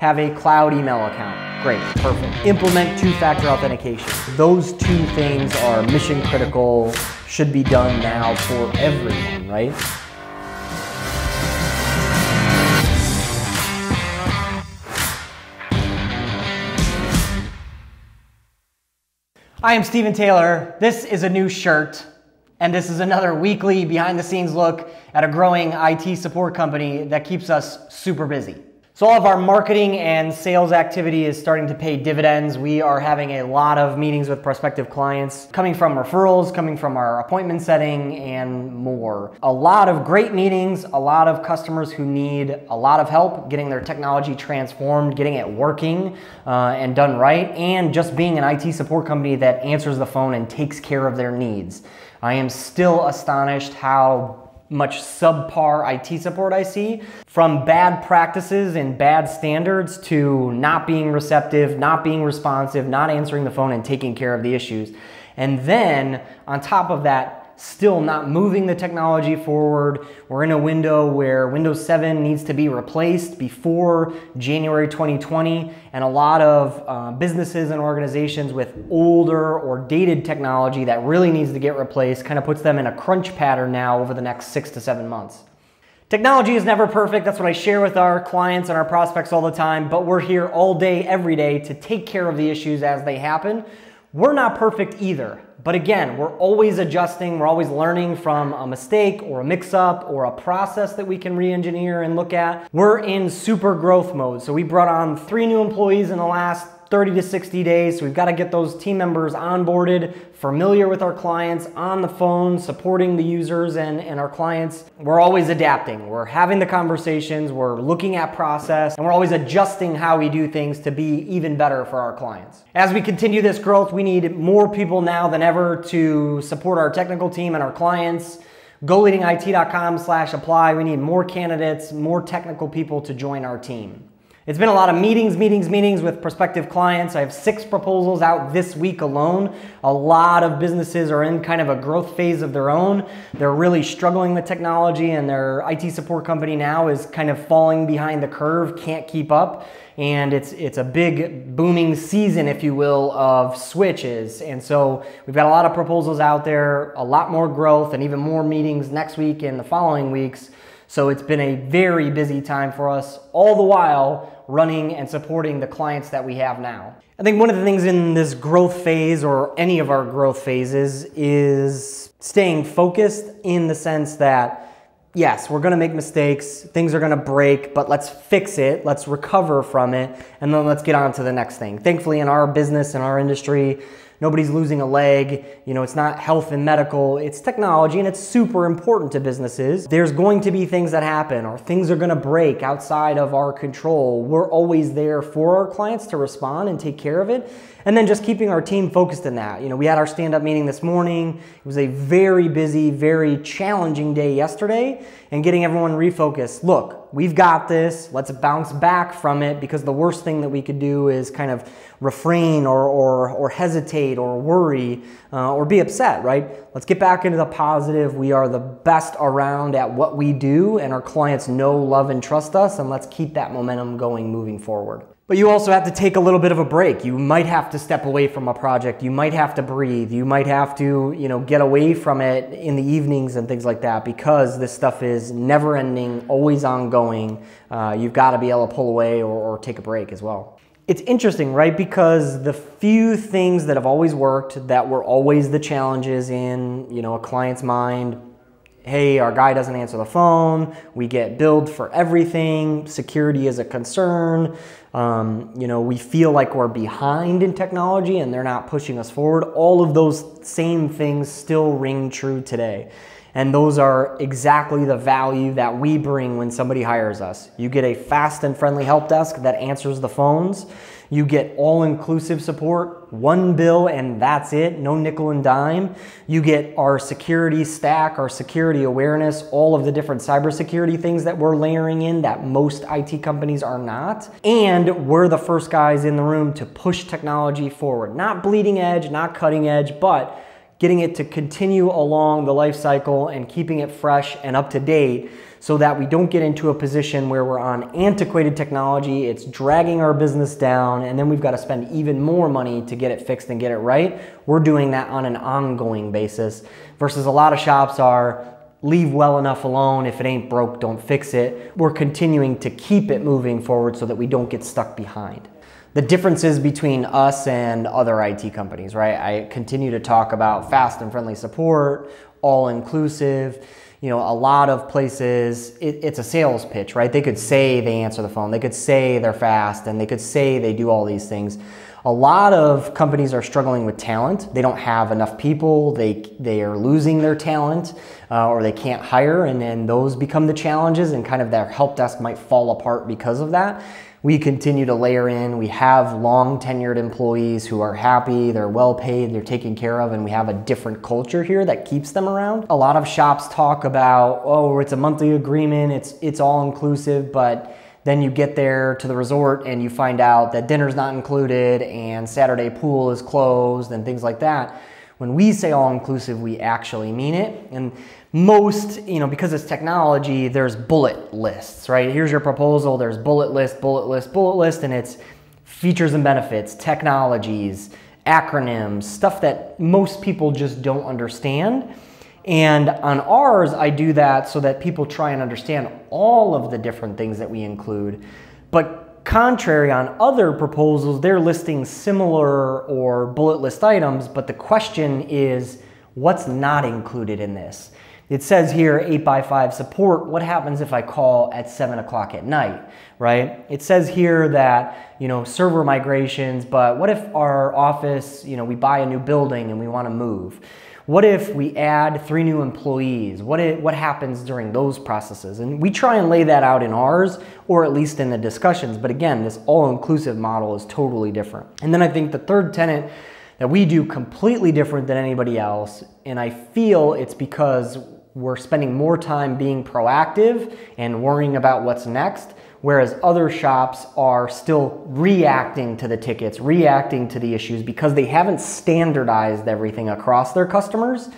Have a cloud email account. Great, perfect. Implement two-factor authentication. Those two things are mission critical, should be done now for everyone, right? I am Stephen Taylor. This is a new shirt, and this is another weekly behind-the-scenes look at a growing IT support company that keeps us super busy. So all of our marketing and sales activity is starting to pay dividends. We are having a lot of meetings with prospective clients, coming from referrals, coming from our appointment setting, and more. A lot of great meetings, a lot of customers who need a lot of help getting their technology transformed, getting it working and done right, and just being an IT support company that answers the phone and takes care of their needs. I am still astonished how much subpar IT support I see, from bad practices and bad standards to not being receptive, not being responsive, not answering the phone and taking care of the issues. And then on top of that, still not moving the technology forward. We're in a window where Windows 7 needs to be replaced before January 2020, and a lot of businesses and organizations with older or dated technology that really needs to get replaced kind of puts them in a crunch pattern now over the next 6 to 7 months. Technology is never perfect. That's what I share with our clients and our prospects all the time, but we're here all day, every day to take care of the issues as they happen. We're not perfect either. But again, we're always adjusting, we're always learning from a mistake or a mix-up or a process that we can re-engineer and look at. We're in super growth mode. So we brought on 3 new employees in the last 30 to 60 days. So we've got to get those team members onboarded, familiar with our clients, on the phone, supporting the users and our clients. We're always adapting. We're having the conversations, we're looking at process, and we're always adjusting how we do things to be even better for our clients. As we continue this growth, we need more people now than ever to support our technical team and our clients. Go LeadingIT.com/apply. We need more candidates, more technical people to join our team. It's been a lot of meetings with prospective clients. I have 6 proposals out this week alone. A lot of businesses are in kind of a growth phase of their own. They're really struggling with technology, and their IT support company now is kind of falling behind the curve, can't keep up. And it's a big booming season, if you will, of switches. And so we've got a lot of proposals out there, a lot more growth, and even more meetings next week and the following weeks. So it's been a very busy time for us, all the while running and supporting the clients that we have now. I think one of the things in this growth phase, or any of our growth phases, is staying focused in the sense that, yes, we're gonna make mistakes, things are gonna break, but let's fix it, let's recover from it, and then let's get on to the next thing. Thankfully, in our business, in our industry, nobody's losing a leg. You know, it's not health and medical, it's technology, and it's super important to businesses. There's going to be things that happen, or things are gonna break outside of our control. We're always there for our clients to respond and take care of it. And then just keeping our team focused in that. You know, we had our stand-up meeting this morning. It was a very busy, very challenging day yesterday, and getting everyone refocused. Look, we've got this. Let's bounce back from it, because the worst thing that we could do is kind of refrain or hesitate or worry or be upset, right? Let's get back into the positive. We are the best around at what we do, and our clients know, love, and trust us, and let's keep that momentum going moving forward. But you also have to take a little bit of a break. You might have to step away from a project. You might have to breathe. You might have to, get away from it in the evenings and things like that, because this stuff is never ending, always ongoing. You've got to be able to pull away or take a break as well. It's interesting, right? Because the few things that have always worked, that were always the challenges in, a client's mind. Hey, our guy doesn't answer the phone, we get billed for everything, security is a concern, we feel like we're behind in technology and they're not pushing us forward. All of those same things still ring true today. And those are exactly the value that we bring when somebody hires us. You get a fast and friendly help desk that answers the phones. You get all-inclusive support, one bill and that's it, no nickel and dime. You get our security stack, our security awareness, all of the different cybersecurity things that we're layering in that most IT companies are not. And we're the first guys in the room to push technology forward. Not bleeding edge, not cutting edge, but getting it to continue along the life cycle and keeping it fresh and up to date, so that we don't get into a position where we're on antiquated technology, it's dragging our business down, and then we've got to spend even more money to get it fixed and get it right. We're doing that on an ongoing basis versus a lot of shops are leave well enough alone. If it ain't broke, don't fix it. We're continuing to keep it moving forward so that we don't get stuck behind. The differences between us and other IT companies, right? I continue to talk about fast and friendly support, all inclusive. You know, a lot of places, it's a sales pitch, right? They could say they answer the phone, they could say they're fast, and they could say they do all these things. A lot of companies are struggling with talent. They don't have enough people, they are losing their talent, or they can't hire, and then those become the challenges, and kind of their help desk might fall apart because of that. We continue to layer in. We have long tenured employees who are happy, they're well paid, they're taken care of, and we have a different culture here that keeps them around. A lot of shops talk about, oh, it's a monthly agreement, it's all inclusive, but then you get there to the resort and you find out that dinner's not included and Saturday pool is closed and things like that. When we say all inclusive, we actually mean it. And most, because it's technology, there's bullet lists, right? Here's your proposal, there's bullet list, bullet list, bullet list, and it's features and benefits, technologies, acronyms, stuff that most people just don't understand. And on ours, I do that so that people try and understand all of the different things that we include. But contrary, on other proposals, they're listing similar or bullet list items, but the question is, what's not included in this? It says here 8x5 support. What happens if I call at 7 o'clock at night, right? It says here that, server migrations, but what if our office, we buy a new building and we want to move? What if we add 3 new employees? What happens during those processes? And we try and lay that out in ours, or at least in the discussions. But again, this all-inclusive model is totally different. And then I think the third tenet that we do completely different than anybody else, and I feel it's because we're spending more time being proactive and worrying about what's next, whereas other shops are still reacting to the tickets, reacting to the issues because they haven't standardized everything across their customers.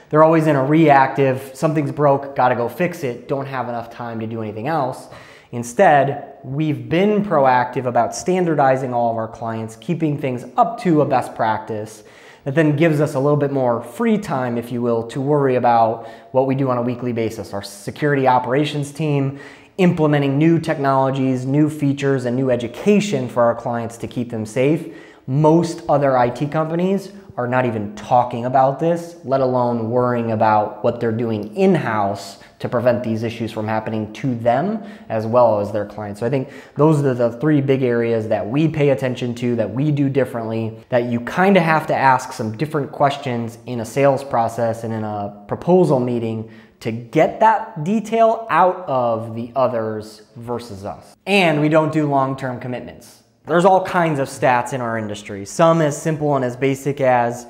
They're always in a reactive, something's broke, gotta go fix it, don't have enough time to do anything else. Instead, we've been proactive about standardizing all of our clients, keeping things up to a best practice that then gives us a little bit more free time, if you will, to worry about what we do on a weekly basis. Our security operations team implementing new technologies, new features, and new education for our clients to keep them safe. Most other IT companies are not even talking about this, let alone worrying about what they're doing in-house to prevent these issues from happening to them as well as their clients. So I think those are the 3 big areas that we pay attention to, that we do differently, that you kind of have to ask some different questions in a sales process and in a proposal meeting to get that detail out of the others versus us. And we don't do long-term commitments. There's all kinds of stats in our industry, some as simple and as basic as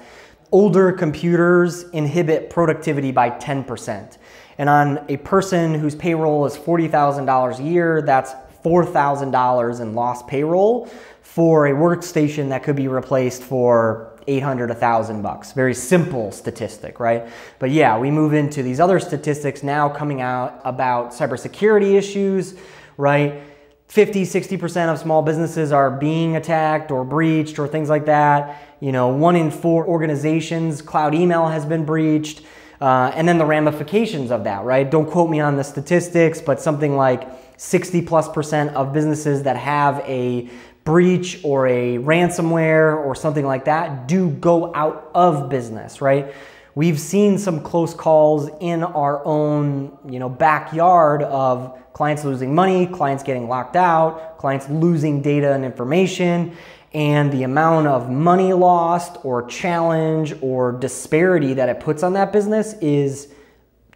older computers inhibit productivity by 10%. And on a person whose payroll is $40,000 a year, that's $4,000 in lost payroll for a workstation that could be replaced for $800, $1,000. Very simple statistic, right? But yeah, we move into these other statistics now coming out about cybersecurity issues, right? 50–60% of small businesses are being attacked or breached or things like that. 1 in 4 organizations, cloud email has been breached. And then the ramifications of that, right? Don't quote me on the statistics, but something like 60+% of businesses that have a breach or a ransomware or something like that do go out of business, right? We've seen some close calls in our own, backyard of clients losing money, clients getting locked out, clients losing data and information, and the amount of money lost or challenge or disparity that it puts on that business is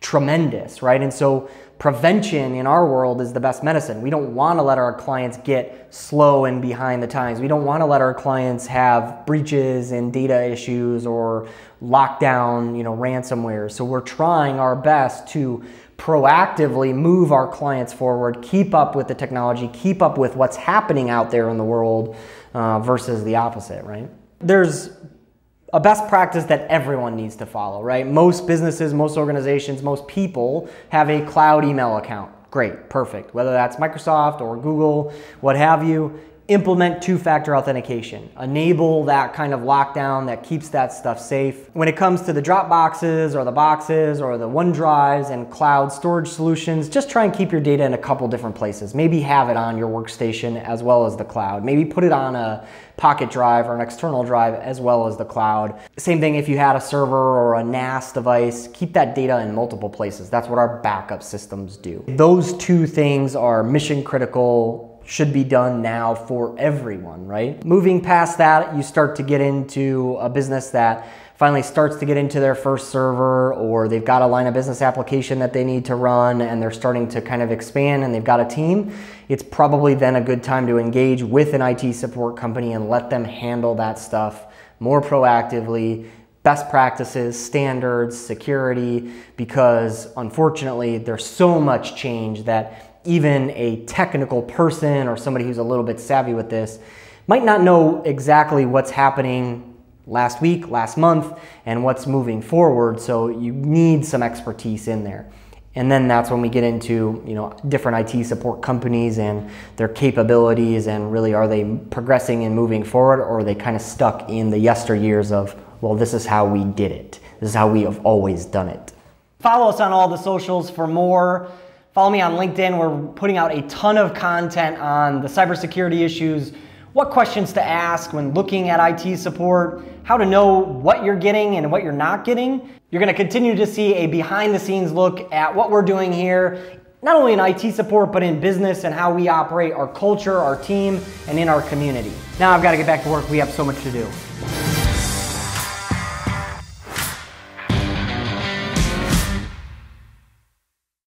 tremendous, right? And so prevention in our world is the best medicine. We don't want to let our clients get slow and behind the times. We don't want to let our clients have breaches and data issues or lockdown, ransomware. So we're trying our best to proactively move our clients forward, keep up with the technology, keep up with what's happening out there in the world versus the opposite, right? There's a best practice that everyone needs to follow, right? Most businesses, most organizations, most people have a cloud email account. Great, perfect. Whether that's Microsoft or Google, what have you, implement two-factor authentication. Enable that kind of lockdown that keeps that stuff safe. When it comes to the Dropboxes or the Boxes or the OneDrives and cloud storage solutions, just try and keep your data in a couple different places. Maybe have it on your workstation as well as the cloud. Maybe put it on a Pocket Drive or an external drive as well as the cloud. Same thing if you had a server or a NAS device, keep that data in multiple places. That's what our backup systems do. Those two things are mission critical, should be done now for everyone, right? Moving past that, you start to get into a business that finally starts to get into their first server, or they've got a line of business application that they need to run and they're starting to kind of expand and they've got a team. It's probably then a good time to engage with an IT support company and let them handle that stuff more proactively. Best practices, standards, security, because unfortunately there's so much change that even a technical person or somebody who's a little bit savvy with this might not know exactly what's happening last week, last month, and what's moving forward. So you need some expertise in there. And then that's when we get into, different IT support companies and their capabilities, and really, are they progressing and moving forward, or are they kind of stuck in the yesteryears of, well, this is how we did it. This is how we have always done it. Follow us on all the socials for more. Follow me on LinkedIn. We're putting out a ton of content on the cybersecurity issues, what questions to ask when looking at IT support, how to know what you're getting and what you're not getting. You're going to continue to see a behind the scenes look at what we're doing here, not only in IT support, but in business and how we operate, our culture, our team, and in our community. Now I've got to get back to work. We have so much to do.